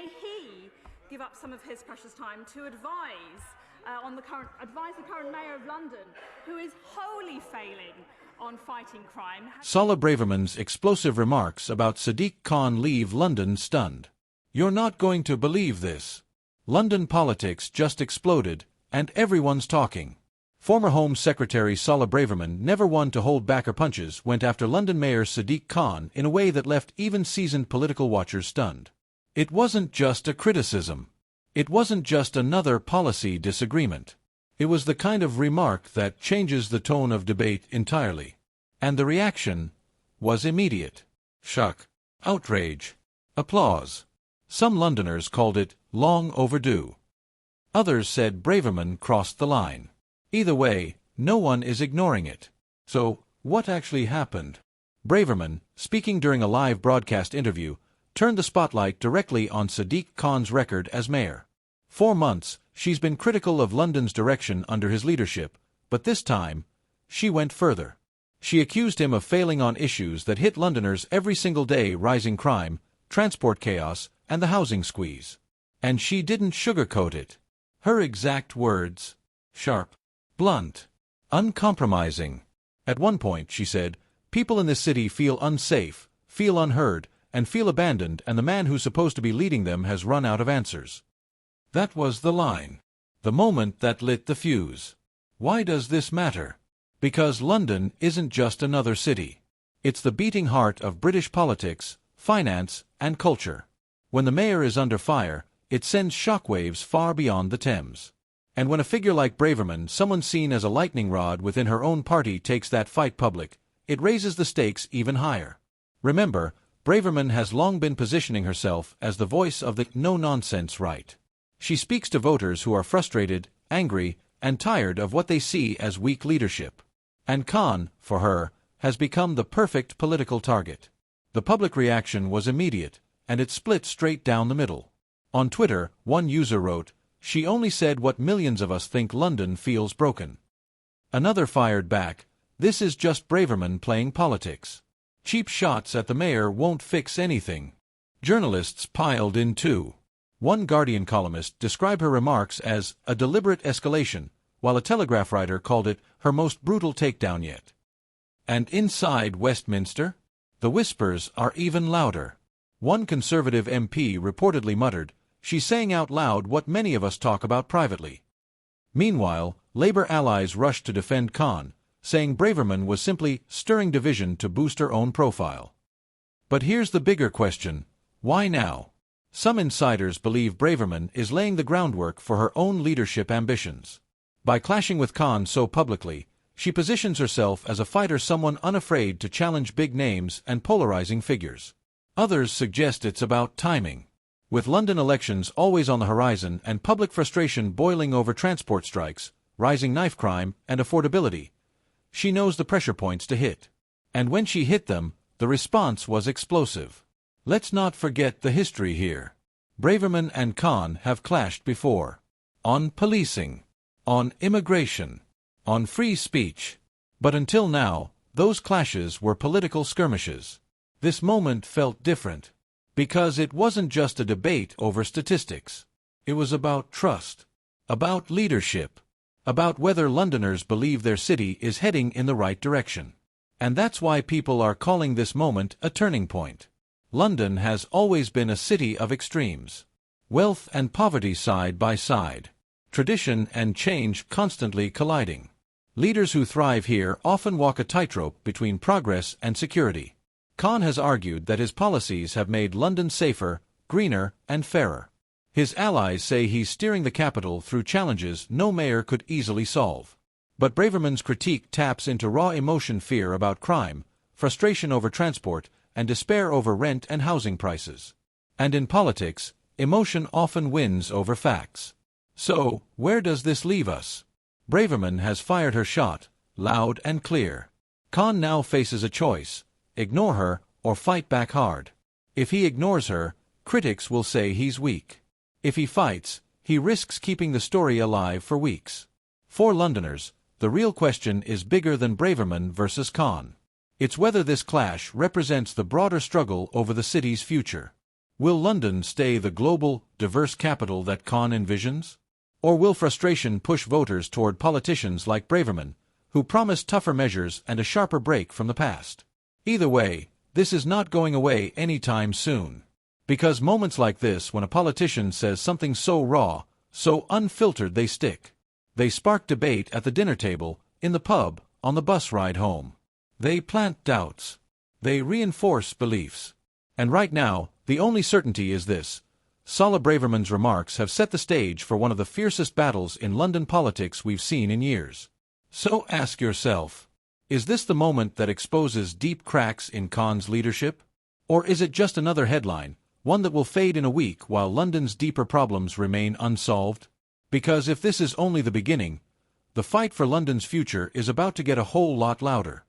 may he give up some of his precious time to advise the current Mayor of London, who is wholly failing on fighting crime. Suella Braverman's explosive remarks about Sadiq Khan leave London stunned. You're not going to believe this. London politics just exploded, and everyone's talking. Former Home Secretary Suella Braverman, never one to hold back her punches, went after London Mayor Sadiq Khan in a way that left even seasoned political watchers stunned. It wasn't just a criticism. It wasn't just another policy disagreement. It was the kind of remark that changes the tone of debate entirely. And the reaction was immediate. Shock, outrage, applause. Some Londoners called it long overdue. Others said Braverman crossed the line. Either way, no one is ignoring it. So, what actually happened? Braverman, speaking during a live broadcast interview, turned the spotlight directly on Sadiq Khan's record as mayor. 4 months, she's been critical of London's direction under his leadership, but this time, she went further. She accused him of failing on issues that hit Londoners every single day: rising crime, transport chaos, and the housing squeeze. And she didn't sugarcoat it. Her exact words: sharp, blunt, uncompromising. At one point, she said, "People in this city feel unsafe, feel unheard, and feel abandoned, and the man who's supposed to be leading them has run out of answers." That was the line. The moment that lit the fuse. Why does this matter? Because London isn't just another city. It's the beating heart of British politics, finance, and culture. When the mayor is under fire, it sends shockwaves far beyond the Thames. And when a figure like Braverman, someone seen as a lightning rod within her own party, takes that fight public, it raises the stakes even higher. Remember, Braverman has long been positioning herself as the voice of the no-nonsense right. She speaks to voters who are frustrated, angry, and tired of what they see as weak leadership. And Khan, for her, has become the perfect political target. The public reaction was immediate, and it split straight down the middle. On Twitter, one user wrote, "She only said what millions of us think: London feels broken." Another fired back, "This is just Braverman playing politics. Cheap shots at the mayor won't fix anything." Journalists piled in too. One Guardian columnist described her remarks as a deliberate escalation, while a Telegraph writer called it her most brutal takedown yet. And inside Westminster, the whispers are even louder. One Conservative MP reportedly muttered, "She's saying out loud what many of us talk about privately." Meanwhile, Labour allies rushed to defend Khan, saying Braverman was simply stirring division to boost her own profile. But here's the bigger question: why now? Some insiders believe Braverman is laying the groundwork for her own leadership ambitions. By clashing with Khan so publicly, she positions herself as a fighter, someone unafraid to challenge big names and polarizing figures. Others suggest it's about timing. With London elections always on the horizon and public frustration boiling over transport strikes, rising knife crime, and affordability, she knows the pressure points to hit. And when she hit them, the response was explosive. Let's not forget the history here. Braverman and Khan have clashed before. On policing, on immigration, on free speech. But until now, those clashes were political skirmishes. This moment felt different, because it wasn't just a debate over statistics. It was about trust, about leadership, about whether Londoners believe their city is heading in the right direction. And that's why people are calling this moment a turning point. London has always been a city of extremes. Wealth and poverty side by side. Tradition and change constantly colliding. Leaders who thrive here often walk a tightrope between progress and security. Khan has argued that his policies have made London safer, greener, and fairer. His allies say he's steering the capital through challenges no mayor could easily solve. But Braverman's critique taps into raw emotion: fear about crime, frustration over transport, and despair over rent and housing prices. And in politics, emotion often wins over facts. So, where does this leave us? Braverman has fired her shot, loud and clear. Khan now faces a choice: ignore her or fight back hard. If he ignores her, critics will say he's weak. If he fights, he risks keeping the story alive for weeks. For Londoners, the real question is bigger than Braverman versus Khan. It's whether this clash represents the broader struggle over the city's future. Will London stay the global, diverse capital that Khan envisions? Or will frustration push voters toward politicians like Braverman, who promised tougher measures and a sharper break from the past? Either way, this is not going away anytime soon. Because moments like this, when a politician says something so raw, so unfiltered, they stick. They spark debate at the dinner table, in the pub, on the bus ride home. They plant doubts. They reinforce beliefs. And right now, the only certainty is this: Suella Braverman's remarks have set the stage for one of the fiercest battles in London politics we've seen in years. So ask yourself, is this the moment that exposes deep cracks in Khan's leadership? Or is it just another headline, one that will fade in a week while London's deeper problems remain unsolved? Because if this is only the beginning, the fight for London's future is about to get a whole lot louder.